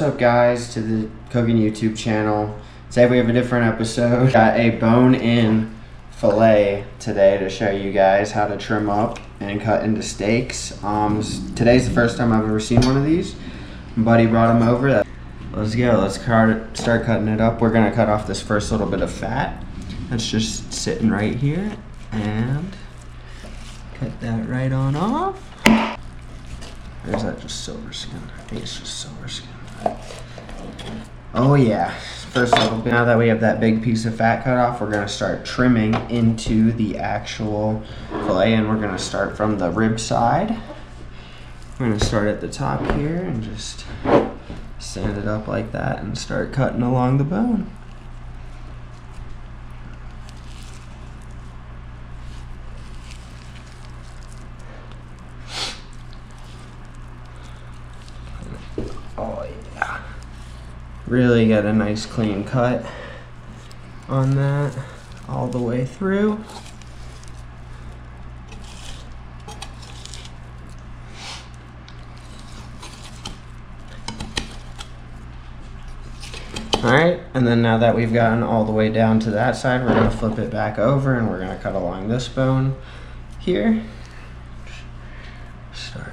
What's up guys, to the cooking YouTube channel. Today we have a different episode. Got a bone-in filet today to show you guys how to trim up and cut into steaks. Today's the first time I've ever seen one of these. My buddy brought them over. Let's go, let's start cutting it up. We're gonna cut off this first little bit of fat that's just sitting right here and cut that right on off. Or is that just silver skin? I think it's just silver skin. Oh yeah, first little bit. Now that we have that big piece of fat cut off, we're gonna start trimming into the actual filet, and we're gonna start from the rib side. We're gonna start at the top here and just stand it up like that and start cutting along the bone. Oh yeah. Really get a nice clean cut on that all the way through. Alright, and then now that we've gotten all the way down to that side, we're going to flip it back over and we're going to cut along this bone here. Start.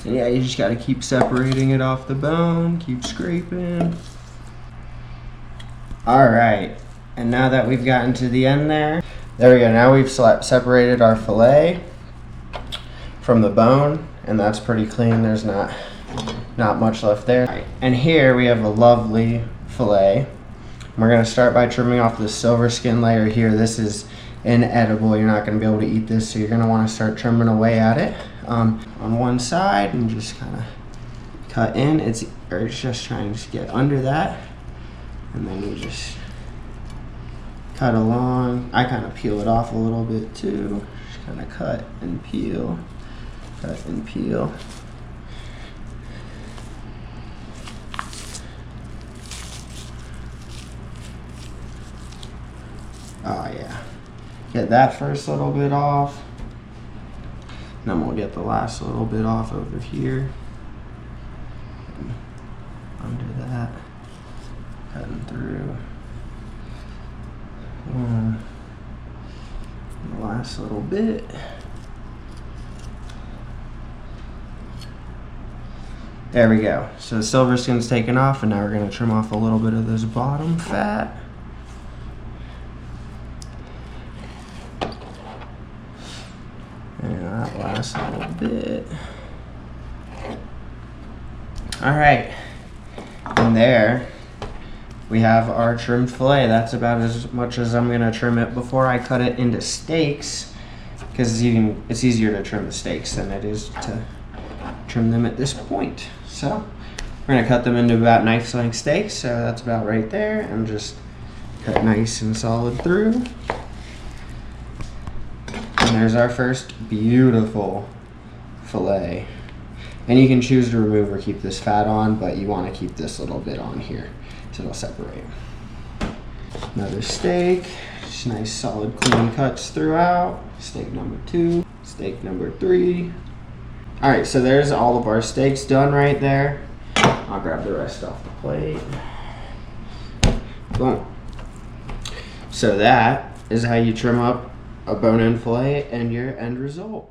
And yeah, you just got to keep separating it off the bone, keep scraping. Alright, and now that we've gotten to the end there we go. Now we've separated our filet from the bone, and that's pretty clean. There's not much left there. Right. And here we have a lovely filet. We're going to start by trimming off the silver skin layer here. This is inedible. You're not going to be able to eat this, so you're going to want to start trimming away at it on one side and just kind of cut in. It's just trying to get under that. And then you just cut along. I kind of peel it off a little bit too. Just kind of cut and peel, cut and peel. Oh yeah. Get that first little bit off. Then we'll get the last little bit off over here. And under that. Cutting through. The last little bit. There we go. So the silver skin's taken off, and now we're going to trim off a little bit of this bottom fat. And that last little bit. Alright. And there we have our trimmed filet. That's about as much as I'm gonna trim it before I cut it into steaks, because it's easier to trim the steaks than it is to trim them at this point. So we're gonna cut them into about knife-length steaks, so that's about right there, and just cut nice and solid through. And there's our first beautiful filet. And you can choose to remove or keep this fat on, but you want to keep this little bit on here so it'll separate. Another steak, just nice solid clean cuts throughout. Steak number 2, steak number 3. Alright, so there's all of our steaks done right there. I'll grab the rest off the plate. Boom. So that is how you trim up a bone-in filet and your end result.